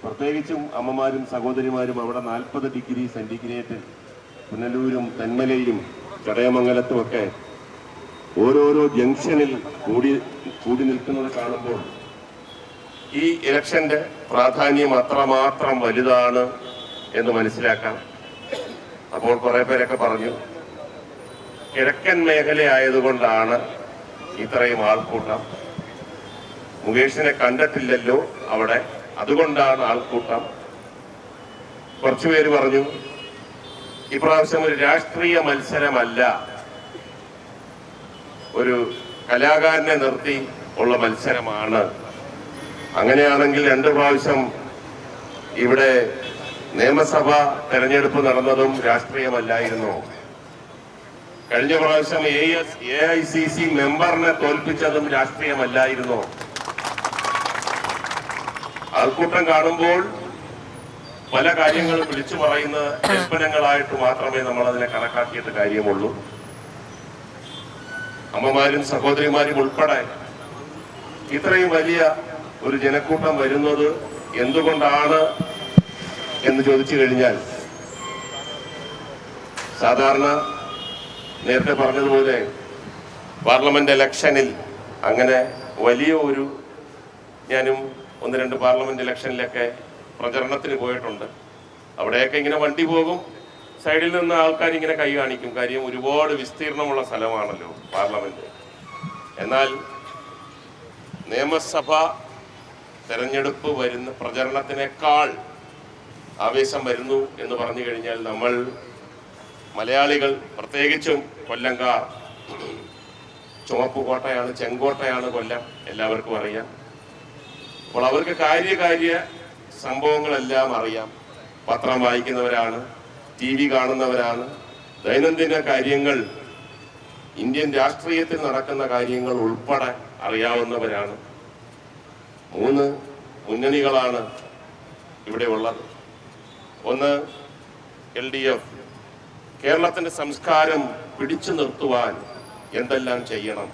പ്രത്യേകിച്ചും അമ്മമാരും സഹോദരിമാരും അവിടെ 40 ഡിഗ്രി സെന്റിഗ്രേഡ് പുനലൂരും തെന്മലയിലും ചടയമംഗലത്തുമൊക്കെ ഓരോരോ ജംഗ്ഷനിൽ കൂടി നിൽക്കുന്നത് കാണുമ്പോൾ ഈ ഇലക്ഷന്റെ പ്രാധാന്യം അത്രമാത്രം വലുതാണ് എന്ന് മനസ്സിലാക്കാം. അപ്പോൾ കുറെ പേരൊക്കെ പറഞ്ഞു കിഴക്കൻ മേഖലയായതുകൊണ്ടാണ് ഇത്രയും ആൾക്കൂട്ടം, മുകേഷിനെ കണ്ടിട്ടില്ലല്ലോ അവിടെ, അതുകൊണ്ടാണ് ആൾക്കൂട്ടം. കുറച്ചുപേര് പറഞ്ഞു ഇപ്രാവശ്യം ഒരു രാഷ്ട്രീയ മത്സരമല്ല, ഒരു കലാകാരനെ നിർത്തി ഉള്ള മത്സരമാണ്. അങ്ങനെയാണെങ്കിൽ 2 പ്രാവശ്യം ഇവിടെ നിയമസഭാ തെരഞ്ഞെടുപ്പ് നടന്നതും രാഷ്ട്രീയമല്ലായിരുന്നു. കഴിഞ്ഞ പ്രാവശ്യം AICC മെമ്പറിനെ തോൽപ്പിച്ചതും രാഷ്ട്രീയമല്ലായിരുന്നു. ആൾക്കൂട്ടം കാണുമ്പോൾ പല കാര്യങ്ങളും വിളിച്ചു പറയുന്ന കൽപ്പനകളായിട്ട് മാത്രമേ നമ്മൾ അതിനെ കണക്കാക്കിയിട്ട് കാര്യമുള്ളൂ. അമ്മമാരും സഹോദരിമാരും ഉൾപ്പെടെ ഇത്രയും വലിയ ഒരു ജനക്കൂട്ടം വരുന്നത് എന്തുകൊണ്ടാണ് എന്ന് ചോദിച്ചു കഴിഞ്ഞാൽ, സാധാരണ നേരത്തെ പറഞ്ഞതുപോലെ പാർലമെന്റ് ഇലക്ഷനിൽ അങ്ങനെ വലിയ ഞാനും 1-2 പാർലമെന്റ് ഇലക്ഷനിലൊക്കെ പ്രചരണത്തിന് പോയിട്ടുണ്ട്. അവിടെയൊക്കെ ഇങ്ങനെ വണ്ടി പോകും, സൈഡിൽ നിന്ന് ആൾക്കാർ ഇങ്ങനെ കൈ കാണിക്കും. കാര്യം ഒരുപാട് വിസ്തീർണമുള്ള സ്ഥലമാണല്ലോ പാർലമെന്റ്. എന്നാൽ നിയമസഭ തെരഞ്ഞെടുപ്പ് വരുന്ന പ്രചരണത്തിനേക്കാൾ ആവേശം വരുന്നു എന്ന് പറഞ്ഞു കഴിഞ്ഞാൽ നമ്മൾ മലയാളികൾ, പ്രത്യേകിച്ചും കൊല്ലംകാർ, ചുവപ്പ് കോട്ടയാണ്, ചെങ്കോട്ടയാണ് കൊല്ലം, എല്ലാവർക്കും അറിയാം. അപ്പോൾ അവർക്ക് കാര്യ സംഭവങ്ങളെല്ലാം അറിയാം. പത്രം വായിക്കുന്നവരാണ്, TV കാണുന്നവരാണ്, ദൈനംദിന കാര്യങ്ങൾ, ഇന്ത്യൻ രാഷ്ട്രീയത്തിൽ നടക്കുന്ന കാര്യങ്ങൾ ഉൾപ്പെടെ അറിയാവുന്നവരാണ്. 3 മുന്നണികളാണ് ഇവിടെ ഉള്ളത്. ഒന്ന് LDF. കേരളത്തിന്റെ സംസ്കാരം പിടിച്ചു നിർത്തുവാൻ എന്തെല്ലാം ചെയ്യണം,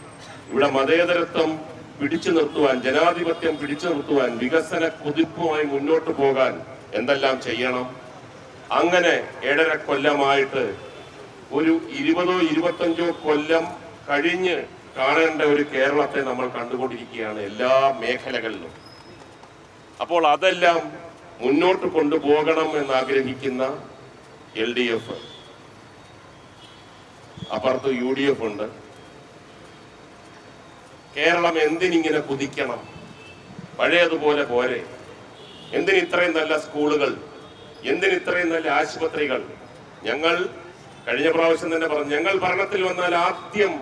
ഇവിടെ മതേതരത്വം പിടിച്ചു നിർത്തുവാൻ, ജനാധിപത്യം പിടിച്ചു നിർത്തുവാൻ, വികസന കുതിപ്പുമായി മുന്നോട്ട് പോകാൻ എന്തെല്ലാം ചെയ്യണം. അങ്ങനെ 7.5 കൊല്ലമായിട്ട് ഒരു 20-25 കൊല്ലം കഴിഞ്ഞ് കാണേണ്ട ഒരു കേരളത്തെ നമ്മൾ കണ്ടുകൊണ്ടിരിക്കുകയാണ് എല്ലാ മേഖലകളിലും. അപ്പോൾ അതെല്ലാം മുന്നോട്ട് കൊണ്ടുപോകണം എന്നാഗ്രഹിക്കുന്ന LDF, അപ്പുറത്ത് UDF ഉണ്ട്. കേരളം എന്തിനിങ്ങനെ കുതിക്കണം? പഴയതുപോലെ പോരെ? എന്തിന് ഇത്രയും നല്ല സ്കൂളുകൾ, എന്തിന് ഇത്രയും നല്ല ആശുപത്രികൾ? ഞങ്ങൾ കഴിഞ്ഞ പ്രാവശ്യം തന്നെ പറഞ്ഞു, ഞങ്ങൾ ഭരണത്തിൽ വന്നാൽ ആദ്യം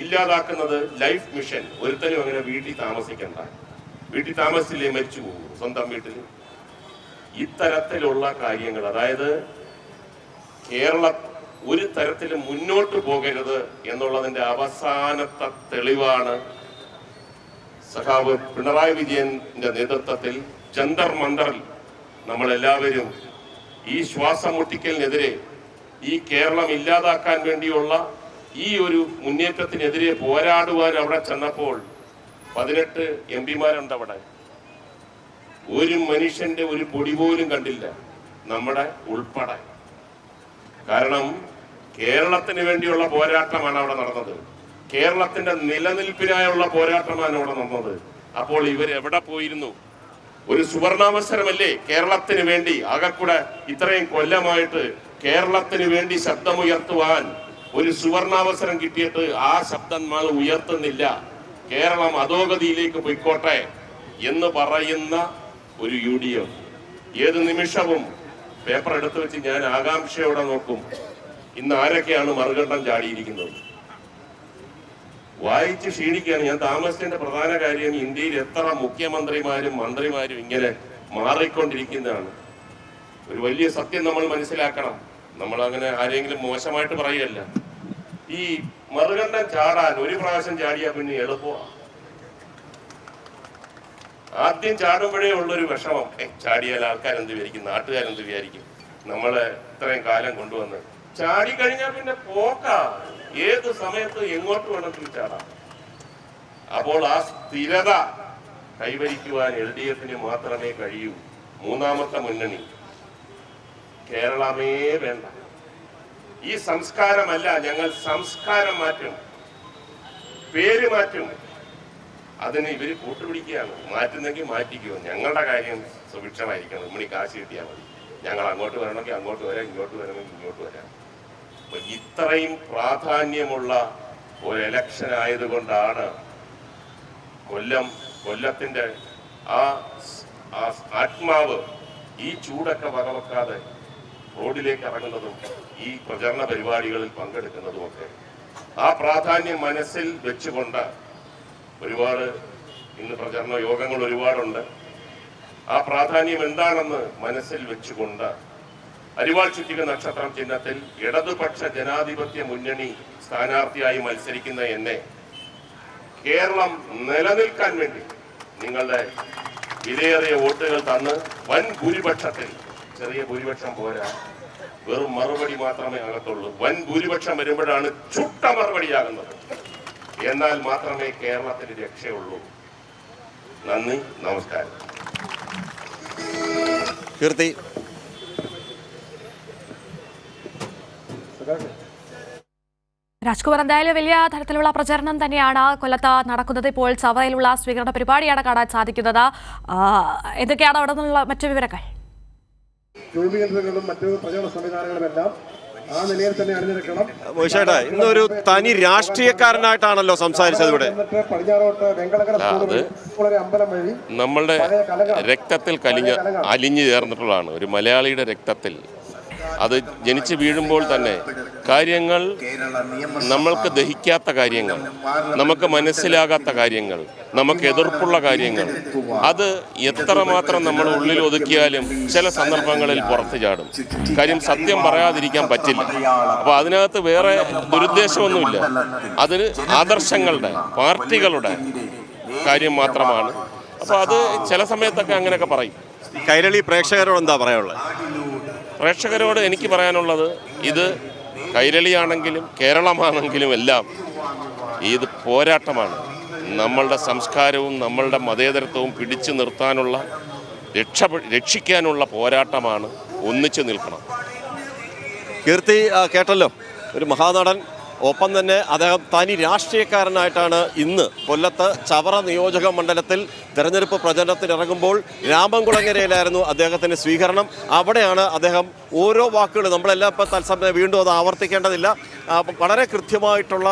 ഇല്ലാതാക്കുന്നത് ലൈഫ് മിഷൻ. ഒരുത്തനും അങ്ങനെ വീട്ടിൽ താമസിക്കണ്ട, വീട്ടിൽ താമസിച്ചില്ലേ മരിച്ചു പോകും സ്വന്തം വീട്ടിൽ. ഇത്തരത്തിലുള്ള കാര്യങ്ങൾ, അതായത് കേരള ഒരു തരത്തിലും മുന്നോട്ട് പോകരുത് എന്നുള്ളതിന്റെ അവസാനത്തെ തെളിവാണ് സഖാവ് പിണറായി വിജയന്റെ നേതൃത്വത്തിൽ ജന്തർ മന്ദറിൽ നമ്മളെല്ലാവരും ഈ ശ്വാസം മുട്ടിക്കലിനെതിരെ, ഈ കേരളം ഇല്ലാതാക്കാൻ വേണ്ടിയുള്ള ഈ ഒരു മുന്നേറ്റത്തിനെതിരെ പോരാടുവാൻ അവിടെ ചെന്നപ്പോൾ 18 MP-മാരുണ്ട് അവിടെ. ഒരു മനുഷ്യന്റെ ഒരു പൊടി പോലും കണ്ടില്ല, നമ്മുടെ ഉൾപ്പെടെ. കാരണം കേരളത്തിന് വേണ്ടിയുള്ള പോരാട്ടമാണ് അവിടെ നടന്നത്, കേരളത്തിന്റെ നിലനിൽപ്പിനായുള്ള പോരാട്ടമാണ് അവിടെ നടന്നത്. അപ്പോൾ ഇവരെവിടെ പോയിരുന്നു? ഒരു സുവർണാവസരമല്ലേ കേരളത്തിന് വേണ്ടി? ആകെക്കൂടെ ഇത്രയും കൊല്ലമായിട്ട് കേരളത്തിന് വേണ്ടി ശബ്ദമുയർത്തുവാൻ ഒരു സുവർണാവസരം കിട്ടിയിട്ട് ആ ശബ്ദം നമ്മൾ ഉയർത്തുന്നില്ല. കേരളം അധോഗതിയിലേക്ക് പോയിക്കോട്ടെ എന്ന് പറയുന്ന ഒരു UDF. ഏത് നിമിഷവും പേപ്പർ എടുത്തു വെച്ച് ഞാൻ ആകാംക്ഷയോടെ നോക്കും, ഇന്ന് ആരൊക്കെയാണ് മറുകണ്ഠം ചാടിയിരിക്കുന്നത്. വായിച്ച് ക്ഷീണിക്കുകയാണ്. ഞാൻ താമസിച്ചതിന്റെ പ്രധാന കാര്യം ഇന്ത്യയിൽ എത്ര മുഖ്യമന്ത്രിമാരും മന്ത്രിമാരും ഇങ്ങനെ മാറിക്കൊണ്ടിരിക്കുന്നതാണ്. ഒരു വലിയ സത്യം നമ്മൾ മനസ്സിലാക്കണം. നമ്മൾ അങ്ങനെ ആരെങ്കിലും മോശമായിട്ട് പറയുകയല്ല. ഈ മറുകണ്ഠം ചാടാൻ ഒരു പ്രാവശ്യം ചാടിയാൽ പിന്നെ എളുപ്പമാണ്. ആദ്യം ചാടുമ്പോഴേ ഉള്ളൊരു വിഷമം, ചാടിയാൽ ആൾക്കാരെന്ത് വിചാരിക്കും, നാട്ടുകാരെന്ത് വിചാരിക്കും, നമ്മളെ ഇത്രയും കാലം കൊണ്ടുവന്ന്. ചാടി കഴിഞ്ഞാൽ പിന്നെ പോക്കാ, ഏത് സമയത്ത് എങ്ങോട്ട് വേണമെങ്കിലും ചാടാം. അപ്പോൾ ആ സ്ഥിരത കൈവരിക്കുവാൻ LDF-ന് മാത്രമേ കഴിയൂ. മൂന്നാമത്തെ മുന്നണി കേരളമേ വേണ്ട. ഈ സംസ്കാരമല്ല, ഞങ്ങൾ സംസ്കാരം മാറ്റും, പേര് മാറ്റും. അതിന് ഇവര് കൂട്ടുപിടിക്കുകയാണ്. മാറ്റുന്നെങ്കിൽ മാറ്റിക്കുമോ, ഞങ്ങളുടെ കാര്യം സുഭിക്ഷമായിരിക്കണം. ഇമ്മണി കാശ് കിട്ടിയാൽ മതി. ഞങ്ങൾ അങ്ങോട്ട് വരണമെങ്കിൽ അങ്ങോട്ട് വരാം, ഇങ്ങോട്ട് വരണമെങ്കിൽ ഇങ്ങോട്ട് വരാം. അപ്പൊ ഇത്രയും പ്രാധാന്യമുള്ള ഒരു ഇലക്ഷൻ ആയതുകൊണ്ടാണ് കൊല്ലത്തിന്റെ ആ ആത്മാവ് ഈ ചൂടൊക്കെ വകവെക്കാതെ റോഡിലേക്ക് ഇറങ്ങുന്നതും ഈ പ്രചരണ പരിപാടികളിൽ പങ്കെടുക്കുന്നതുമൊക്കെ ആ പ്രാധാന്യം മനസ്സിൽ വെച്ചുകൊണ്ട് ഒരുപാട് ഇന്ന് പ്രചരണ യോഗങ്ങൾ ഒരുപാടുണ്ട്. ആ പ്രാധാന്യം എന്താണെന്ന് മനസ്സിൽ വെച്ചുകൊണ്ട് അരിവാൾ ചുറ്റിക നക്ഷത്രം ചിഹ്നത്തിൽ ഇടതുപക്ഷ ജനാധിപത്യ മുന്നണി സ്ഥാനാർത്ഥിയായി മത്സരിക്കുന്ന എന്നെ കേരളം നിലനിൽക്കാൻ വേണ്ടി നിങ്ങളുടെ വിലയേറിയ വോട്ടുകൾ തന്ന് വൻ ഭൂരിപക്ഷത്തിൽ, ചെറിയ ഭൂരിപക്ഷം പോരാ, വെറും മറുപടി മാത്രമേ ആകത്തുള്ളൂ. വൻ ഭൂരിപക്ഷം വരുമ്പോഴാണ് ചുട്ട മറുപടിയാകുന്നത്. എന്നാൽ മാത്രമേ കേരളത്തിന് രക്ഷയുള്ളൂ. നന്ദി, നമസ്കാരം. കീർത്തി, രാജ്കുമാർ, എന്തായാലും വലിയ തരത്തിലുള്ള പ്രചരണം തന്നെയാണ് കൊല്ലത്ത് നടക്കുന്നത്. ഇപ്പോൾ ചവറയിലുള്ള സ്വീകരണ പരിപാടിയാണ് കാണാൻ സാധിക്കുന്നത്. എന്തൊക്കെയാണ് അവിടെ നിന്നുള്ള മറ്റു വിവരങ്ങൾ? മറ്റു പ്രചരണ സംവിധാനങ്ങളുമെല്ലാം ആ നിലയിൽ തന്നെ അണിനിരക്കണം. മോശേട്ടാ, ഇന്നൊരു തനി രാഷ്ട്രീയക്കാരനായിട്ടാണല്ലോ സംസാരിച്ചത് ഇവിടെ. നമ്മളുടെ രക്തത്തിൽ അലിഞ്ഞു ചേർന്നിട്ടുള്ളതാണ്, ഒരു മലയാളിയുടെ രക്തത്തിൽ. അത് ജനിച്ച് വീഴുമ്പോൾ തന്നെ കാര്യങ്ങൾ, നമ്മൾക്ക് ദഹിക്കാത്ത കാര്യങ്ങൾ, നമുക്ക് മനസ്സിലാകാത്ത കാര്യങ്ങൾ, നമുക്ക് എതിർപ്പുള്ള കാര്യങ്ങൾ, അത് എത്രമാത്രം നമ്മൾ ഉള്ളിൽ ഒതുക്കിയാലും ചില സന്ദർഭങ്ങളിൽ പുറത്തു ചാടും. കാര്യം സത്യം പറയാതിരിക്കാൻ പറ്റില്ല. അപ്പോൾ അതിനകത്ത് വേറെ ദുരുദ്ദേശമൊന്നുമില്ല. അതിന് ആദർശങ്ങളുടെ, പാർട്ടികളുടെ കാര്യം മാത്രമാണ്. അപ്പോൾ അത് ചില സമയത്തൊക്കെ അങ്ങനെയൊക്കെ പറയും. കൈരളി പ്രേക്ഷകരോട് എന്താ പറയാനുള്ളത്? പ്രേക്ഷകരോട് എനിക്ക് പറയാനുള്ളത്, ഇത് കൈരളിയാണെങ്കിലും കേരളമാണെങ്കിലും എല്ലാം ഇത് പോരാട്ടമാണ്. നമ്മളുടെ സംസ്കാരവും നമ്മളുടെ മതേതരത്വവും പിടിച്ചു നിർത്താനുള്ള, രക്ഷിക്കാനുള്ള പോരാട്ടമാണ്. ഒന്നിച്ചു നിൽക്കണം. കീർത്തി കേട്ടല്ലോ, ഒരു മഹാനടൻ, ഒപ്പം തന്നെ അദ്ദേഹം തനി രാഷ്ട്രീയക്കാരനായിട്ടാണ് ഇന്ന് കൊല്ലത്ത് ചവറ നിയോജക മണ്ഡലത്തിൽ തെരഞ്ഞെടുപ്പ് പ്രചരണത്തിനിറങ്ങുമ്പോൾ രാമൻകുളങ്ങരയിലായിരുന്നു അദ്ദേഹത്തിൻ്റെ സ്വീകരണം. അവിടെയാണ് അദ്ദേഹം ഓരോ വാക്കുകൾ, നമ്മളെല്ലാം ഇപ്പോൾ തത്സമയം വീണ്ടും അത് ആവർത്തിക്കേണ്ടതില്ല, വളരെ കൃത്യമായിട്ടുള്ള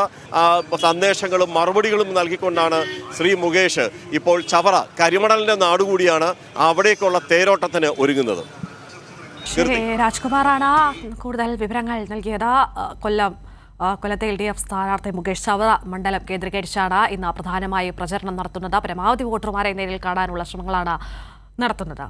സന്ദേശങ്ങളും മറുപടികളും നൽകിക്കൊണ്ടാണ് ശ്രീ മുകേഷ് ഇപ്പോൾ ചവറ കരിമണലിൻ്റെ നാടുകൂടിയാണ്, അവിടേക്കുള്ള തേരോട്ടത്തിന് ഒരുങ്ങുന്നത്. രാജ്കുമാറാണ് കൂടുതൽ വിവരങ്ങൾ നൽകിയത്. കൊല്ലത്തെ LDF സ്ഥാനാർത്ഥി മുകേഷ് ചവറ മണ്ഡലം കേന്ദ്രീകരിച്ചാണ് ഇന്ന് പ്രധാനമായി പ്രചരണം നടത്തുന്നത്. പരമാവധി വോട്ടർമാരെ നേരിൽ കാണാനുള്ള ശ്രമങ്ങളാണ് നടത്തുന്നത്.